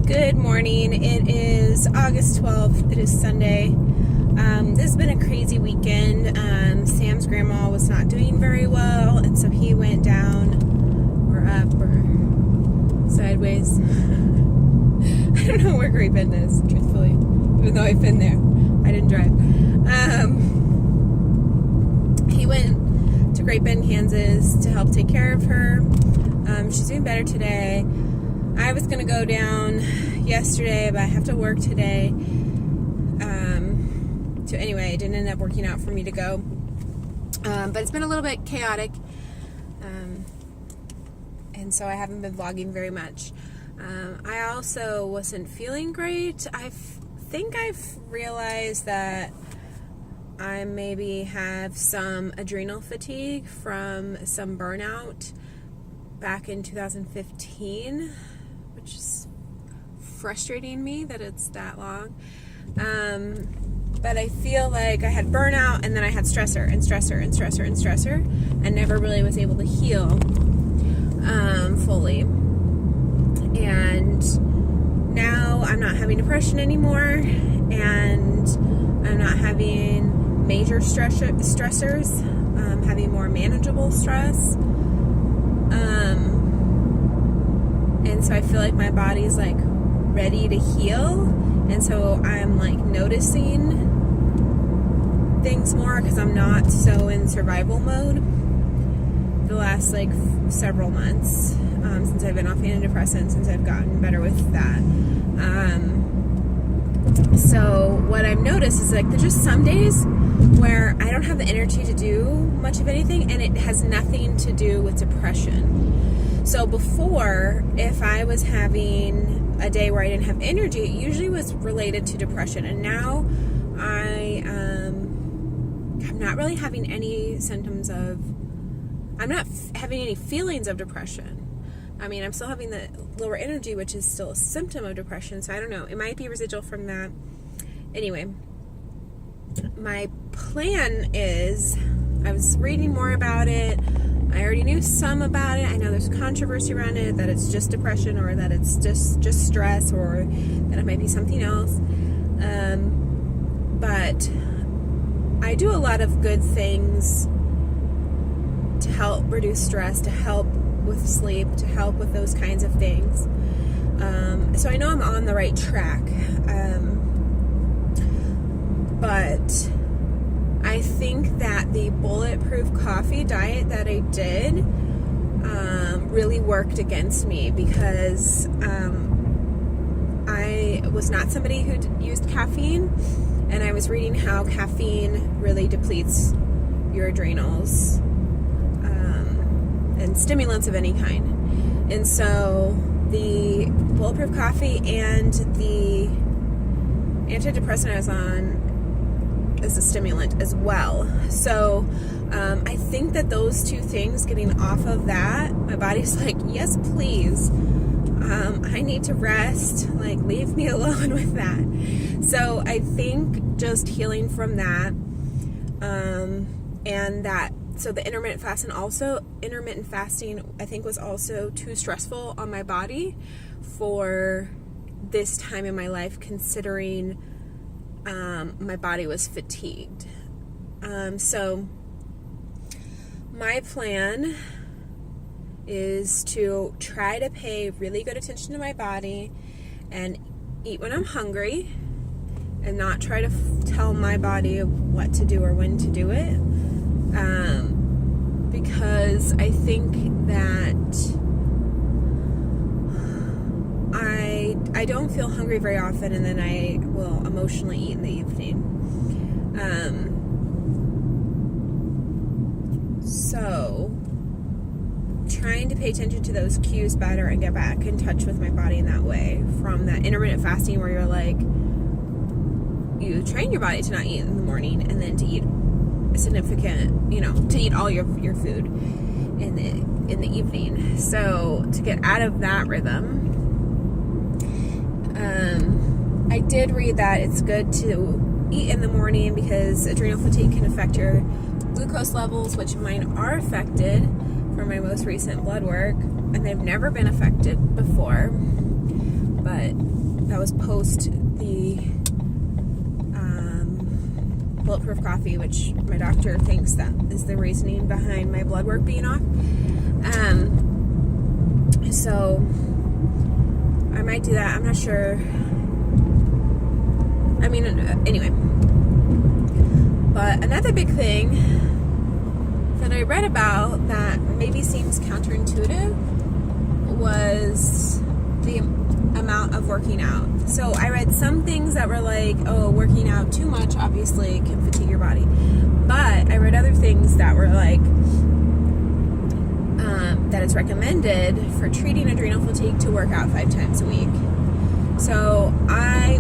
Good morning. It is August 12th. It is Sunday. This has been a crazy weekend. Sam's grandma was not doing very well, and so he went down or up or sideways. I don't know where Great Bend is, truthfully, even though I've been there. I didn't drive. He went to Great Bend, Kansas to help take care of her. She's doing better today. I was going to go down yesterday, but I have to work today. So anyway, it didn't end up working out for me to go. But it's been a little bit chaotic. And so I haven't been vlogging very much. I also wasn't feeling great. I think I've realized that I maybe have some adrenal fatigue from some burnout back in 2015, which is frustrating me that it's that long. But I feel like I had burnout, and then I had stressor and never really was able to heal fully. And now I'm not having depression anymore, and I'm not having major stressors. I'm having more manageable stress. And so I feel like my body's like ready to heal, and so I'm like noticing things more because I'm not so in survival mode the last like several months since I've been off antidepressants, since I've gotten better with that. So what I've noticed is like there's just some days where I don't have the energy to do much of anything, and it has nothing to do with depression. So before, if I was having a day where I didn't have energy, it usually was related to depression. And now I'm not really having any symptoms of, I'm not having any feelings of depression. I mean, I'm still having the lower energy, which is still a symptom of depression. So I don't know. It might be residual from that. Anyway, my plan is, I was reading more about it. I already knew some about it. I know there's controversy around it, that it's just depression, or that it's just stress, or that it might be something else. But I do a lot of good things to help reduce stress, to help with sleep, to help with those kinds of things. So I know I'm on the right track. But I think that the bulletproof coffee diet that I did really worked against me, because I was not somebody who used caffeine, and I was reading how caffeine really depletes your adrenals and stimulants of any kind. And so the bulletproof coffee and the antidepressant I was on as a stimulant as well. So I think that those two things, getting off of that, my body's like, yes, please. I need to rest. Like, leave me alone with that. So I think just healing from that, and that, so the intermittent fasting I think was also too stressful on my body for this time in my life, considering my body was fatigued. So my plan is to try to pay really good attention to my body and eat when I'm hungry, and not try to tell my body what to do or when to do it. Because I think that I don't feel hungry very often, and then I will emotionally eat in the evening. So trying to pay attention to those cues better and get back in touch with my body in that way, from that intermittent fasting where you're like, you train your body to not eat in the morning, and then to eat a significant, to eat all your food in the evening. So to get out of that rhythm, I did read that it's good to eat in the morning, because adrenal fatigue can affect your glucose levels, which mine are affected from my most recent blood work, and they've never been affected before. But that was post the bulletproof coffee, which my doctor thinks that is the reasoning behind my blood work being off. So I might do that. I'm not sure. I mean, anyway. But another big thing that I read about that maybe seems counterintuitive was the amount of working out. So I read some things that were like, oh, working out too much obviously can fatigue your body. But I read other things that were like, that it's recommended for treating adrenal fatigue to work out 5 times a week. So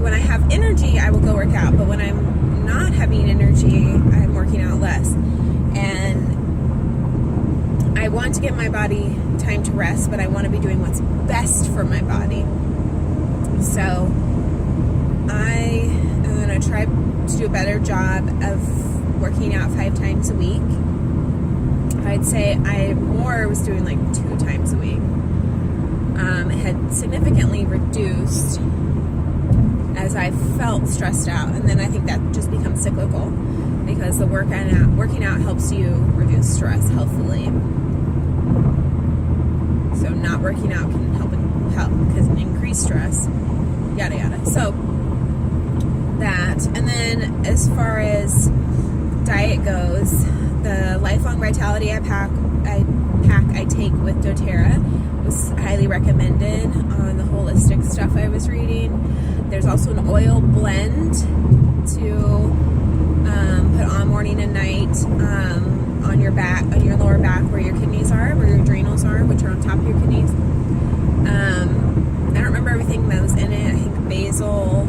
when I have energy, I will go work out. But when I'm not having energy, I'm working out less. And I want to give my body time to rest, but I want to be doing what's best for my body. So I am going to try to do a better job of working out 5 times a week. I'd say I was doing like 2 times a week. It had significantly reduced as I felt stressed out, and then I think that just becomes cyclical because the working out helps you reduce stress healthfully. So not working out can help because it increases stress, yada yada. So that, and then as far as diet goes, the Lifelong Vitality I take with doTERRA was highly recommended on the holistic stuff I was reading. There's also an oil blend to put on morning and night on your back, on your lower back where your kidneys are, where your adrenals are, which are on top of your kidneys. I don't remember everything that was in it. I think basil,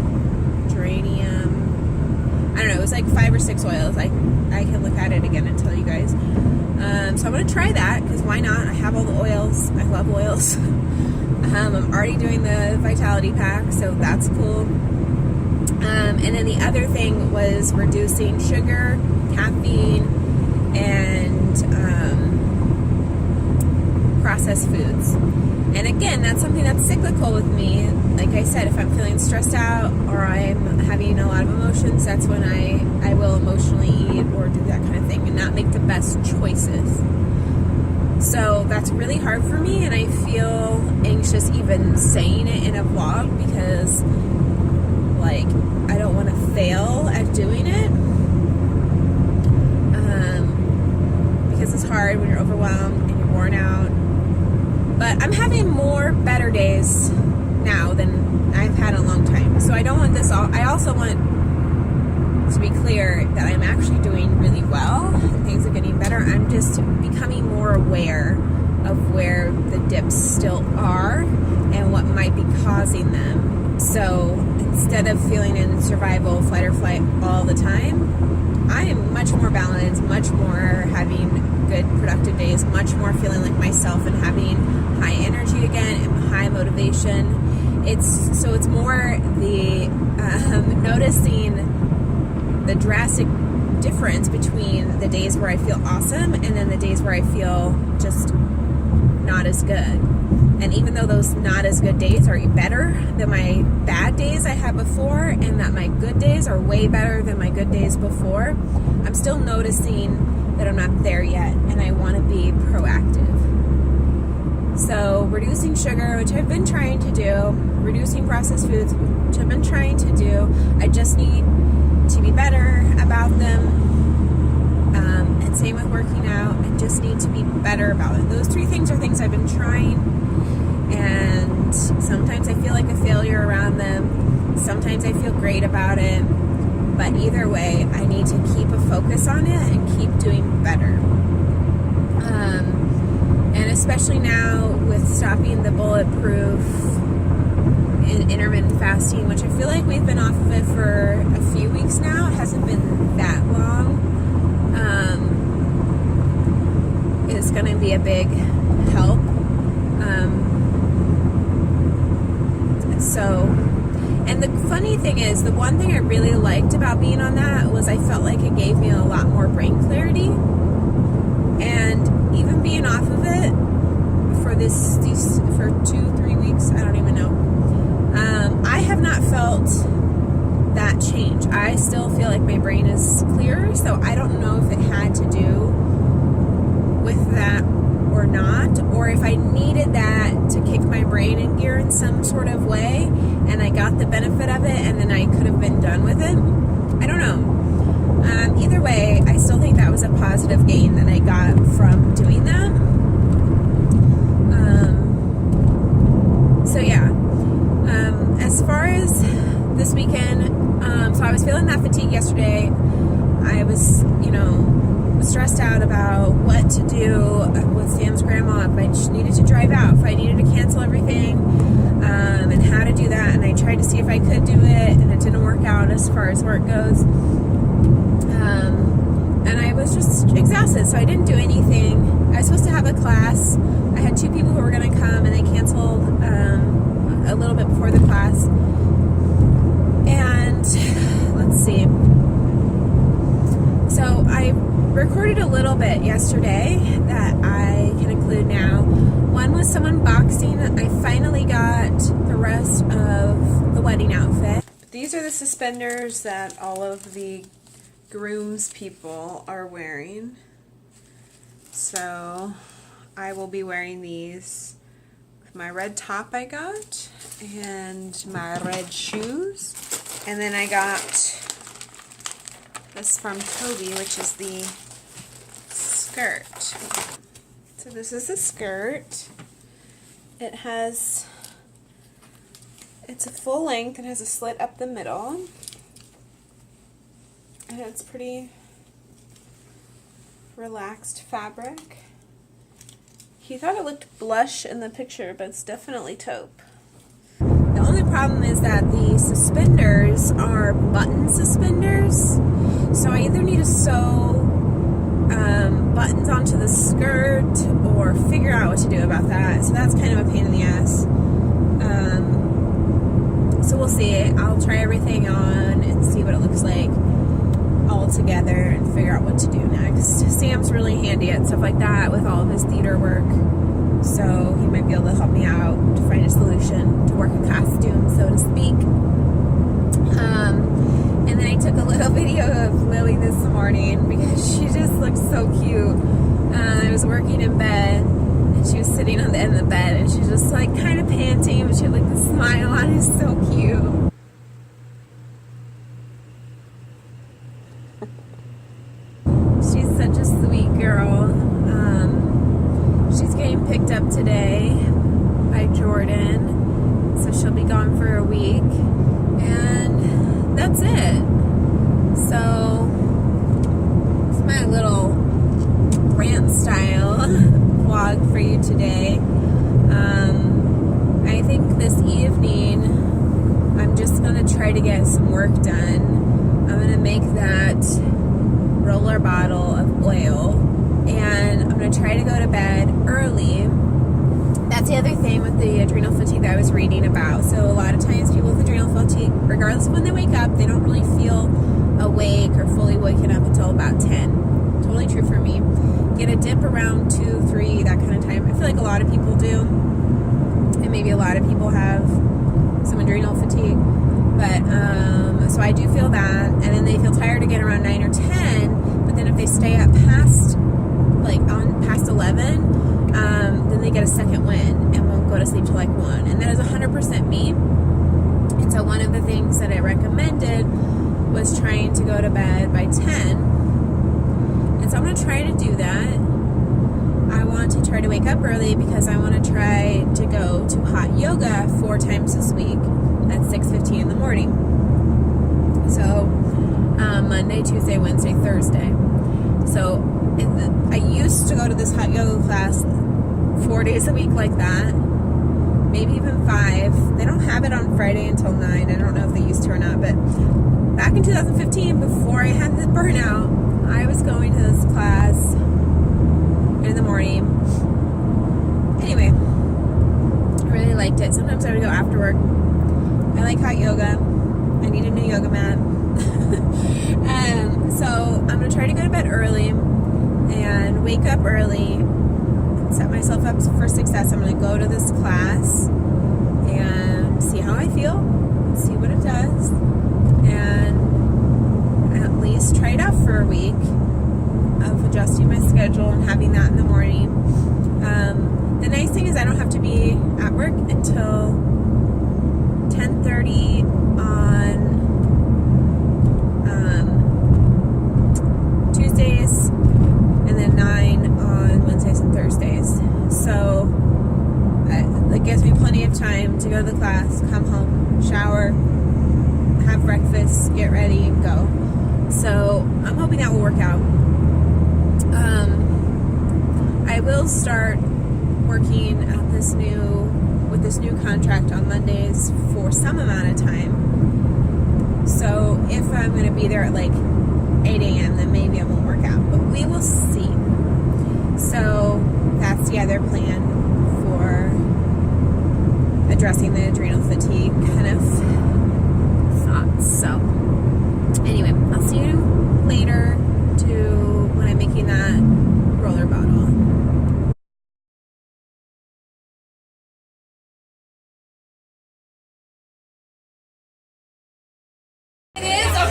geranium, I don't know, it was like 5 or 6 oils. I can look at it again and tell you guys. So I'm going to try that, because why not? I have all the oils. I love oils. I'm already doing the Vitality Pack, so that's cool. And then the other thing was reducing sugar, caffeine, and processed foods. And again, that's something that's cyclical with me. Like I said, if I'm feeling stressed out or I'm having a lot of emotions, that's when I will emotionally eat or do that kind of thing and not make the best choices. So that's really hard for me, and I feel anxious even saying it in a vlog because, like, I don't want to fail at doing it. Because it's hard when you're overwhelmed and you're worn out. But I'm having better days now than I've had in a long time. So I don't want this all. I also want to be clear that I'm actually doing really well. Things are getting better. I'm just becoming more aware of where the dips still are and what might be causing them. So instead of feeling in survival, flight or flight all the time, I am much more balanced, much more having good productive days, much more feeling like myself and having high energy again and high motivation. It's more the noticing the drastic difference between the days where I feel awesome and then the days where I feel just not as good. And even though those not as good days are better than my bad days I had before, and that my good days are way better than my good days before, I'm still noticing that I'm not there yet, and I want to be proactive. So reducing sugar, which I've been trying to do, reducing processed foods, which I've been trying to do. I just need to be better about them. And same with working out. I just need to be better about it. Those 3 things are things I've been trying, and sometimes I feel like a failure around them. Sometimes I feel great about it. But either way, I need to keep a focus on it and keep doing better. And especially now with stopping the bulletproof and intermittent fasting, which I feel like we've been off of it for a few weeks now. It hasn't been that long. It's going to be a big help. And the funny thing is, the one thing I really liked about being on that was I felt like it gave me a lot more brain clarity. And even being off of it for for 2-3 weeks, I don't even know. I have not not felt that change. I still feel like my brain is clearer, so I don't know if it had to do with that or not, or if I needed that to kick my brain in gear in some sort of way, and I got the benefit of it, and then I could have been done with it. I don't know. Either way, I still think that was a positive gain that I got from doing that. So yeah. As far as this weekend, so I was feeling that fatigue yesterday. I was, stressed out about what to do with Sam's grandma, if I just needed to drive out, if I needed to cancel everything, and how to do that. And I tried to see if I could do it, and it didn't work out as far as work goes. And I was just exhausted, so I didn't do anything. I was supposed to have a class. I had 2 people who were going to come, and they canceled a little bit before the class. And let's see. So I recorded a little bit yesterday that I can include now. One was some unboxing. I finally got the rest of the wedding outfit. These are the suspenders that all of the groom's people are wearing. So I will be wearing these with my red top I got and my red shoes. And then I got this from Toby, which is the skirt. So this is the skirt. It's a full length and has a slit up the middle. And it's pretty relaxed fabric. He thought it looked blush in the picture, but it's definitely taupe. The only problem is that the suspenders are button suspenders. So I either need to sew buttons onto the skirt or figure out what to do about that. So that's kind of a pain in the ass. So we'll see. I'll try everything on and see what it looks like all together and figure out what to do next. Sam's really handy at stuff like that with all of his theater work, so he might be able to help me out to find a solution to work a costume, so to speak. And then I took a little video of Lily this morning because she just looked so cute. I was working in bed and she was sitting on the end of the bed and she's just like kind of panting, but she had like the smile on. It's so cute. She's such a sweet girl. She's getting picked up today by Jordan, so she'll be gone for a week, and that's it. So it's my little rant style vlog for you today. I think this evening I'm just going to try to get some work done. I'm going to make that roller bottle of oil, and I'm going to try to go to bed early. That's the other thing with the adrenal fatigue that I was reading about. So a lot of times people with adrenal fatigue, regardless of when they wake up, they don't really feel awake or fully waking up until about 10. Totally true for me. Get a dip around 2, 3, that kind of time. I feel like a lot of people do, and maybe a lot of people have some adrenal fatigue. But so I do feel that, and then they feel tired again around 9 or 10. But then if they stay up past 11, then they get a second wind and won't go to sleep till like 1. And that is 100% me. And so one of the things that I recommended was trying to go to bed by 10. And so I'm going to try to do that. I want to try to wake up early because I want to try to go to hot yoga 4 times this week at 6:15 in the morning. So Monday, Tuesday, Wednesday, Thursday. So I used to go to this hot yoga class 4 days a week like that, maybe even 5. They don't have it on Friday until 9. I don't know if they used to or not, but back in 2015, before I had the burnout, I was going to this class in the morning. Anyway, I really liked it. Sometimes I would go after work. I like hot yoga. I need a new yoga mat. So I'm going to try to go to bed early and wake up early, set myself up for success. I'm going to go to this class and see how I feel, see what it does, and at least try it out for a week of adjusting my schedule and having that in the morning. The nice thing is I don't have to be at work until 10:30 on Tuesdays, and then 9 on Wednesdays and Thursdays. So it gives me plenty of time to go to the class, come home, shower, have breakfast, get ready, and go. So I'm hoping that will work out. I will start working at with this new contract on Mondays for some amount of time. So if I'm going to be there at like 8 a.m., then maybe it won't work out, but we will see. So that's the other plan for addressing the adrenal fatigue kind of thoughts. So anyway, I'll see you later when I'm making that roller bottle.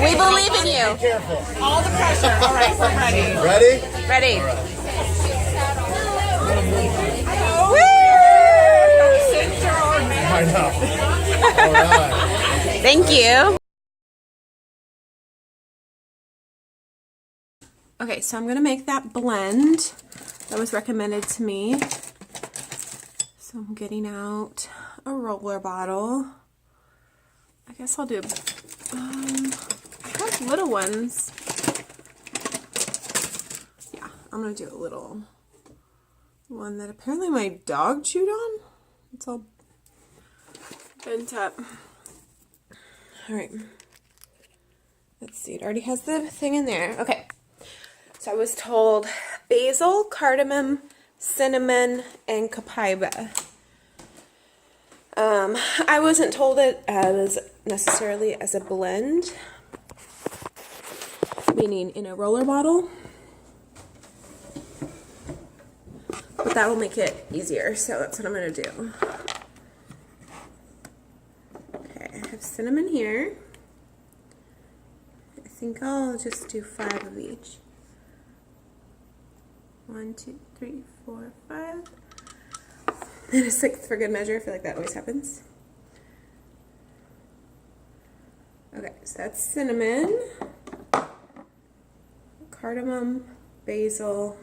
We believe in you. Be careful. All the pressure. All right, we're ready. Ready? Ready. All right. I know. All right. Thank you. Okay, so I'm going to make that blend that was recommended to me. So I'm getting out a roller bottle. I guess I'll do, I have little ones. Yeah, I'm going to do a little one that apparently my dog chewed on. It's all bent up. All right. Let's see, it already has the thing in there. Okay. So I was told basil, cardamom, cinnamon, and copaiba. I wasn't told it as necessarily as a blend, meaning in a roller bottle, but that will make it easier, so that's what I'm going to do. Okay, I have cinnamon here. I think I'll just do 5 of each. 1, 2, 3, 4, 5. And a 6th for good measure. I feel like that always happens. Okay, so that's cinnamon, cardamom, basil,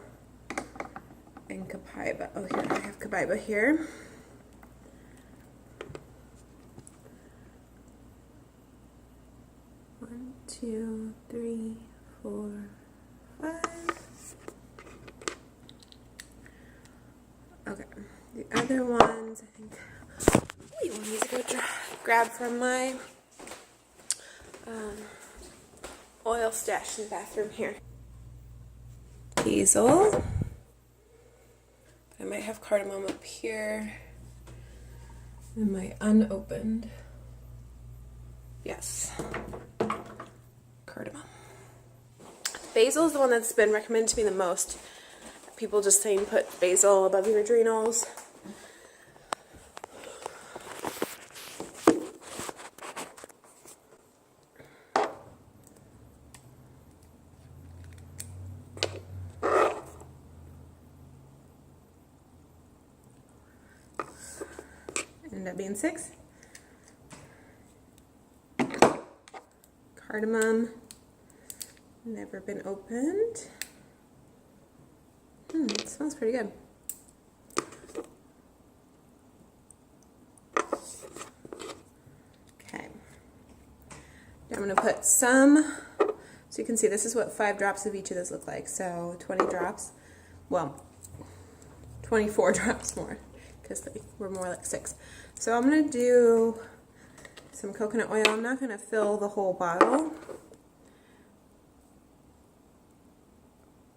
and copaiba. Oh, here, I have copaiba here. One, 2, 3, 4, 5. Okay, the other ones, I think, you want me to go grab from my oil stash in the bathroom here. Basil. I might have cardamom up here in my unopened. Yes, cardamom. Basil is the one that's been recommended to me the most. People just saying put basil above your adrenals. Ended up being 6. Cardamom, never been opened. It smells pretty good. Okay. Now I'm going to put some, so you can see this is what 5 drops of each of those look like. So 20 drops, well, 24 drops more, because they were more like 6. So I'm going to do some coconut oil. I'm not going to fill the whole bottle,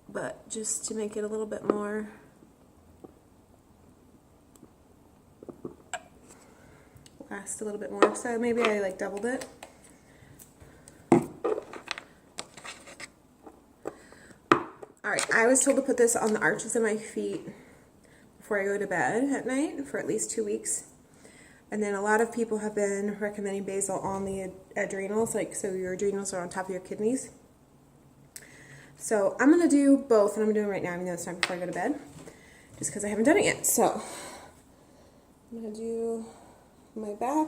but just to make it a little bit more last a little bit more. So maybe I like doubled it. Alright, I was told to put this on the arches of my feet before I go to bed at night for at least 2 weeks. And then a lot of people have been recommending basil on the adrenals, like so your adrenals are on top of your kidneys. So I'm going to do both, and I'm doing it right now, even though it's time before I go to bed, just because I haven't done it yet. So I'm going to do my back,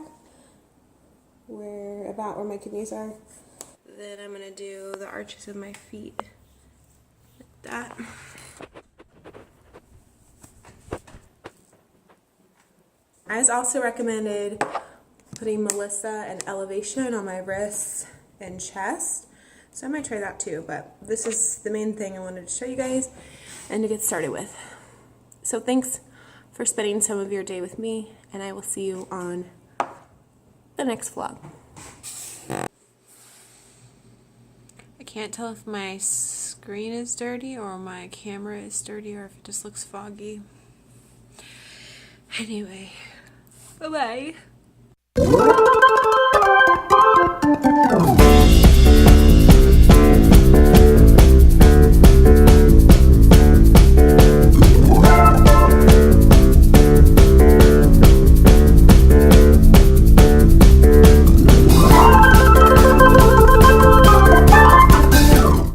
about where my kidneys are. Then I'm going to do the arches of my feet, like that. I was also recommended putting Melissa and Elevation on my wrists and chest. So I might try that too, but this is the main thing I wanted to show you guys and to get started with. So thanks for spending some of your day with me, and I will see you on the next vlog. I can't tell if my screen is dirty or my camera is dirty or if it just looks foggy. Anyway, bye-bye.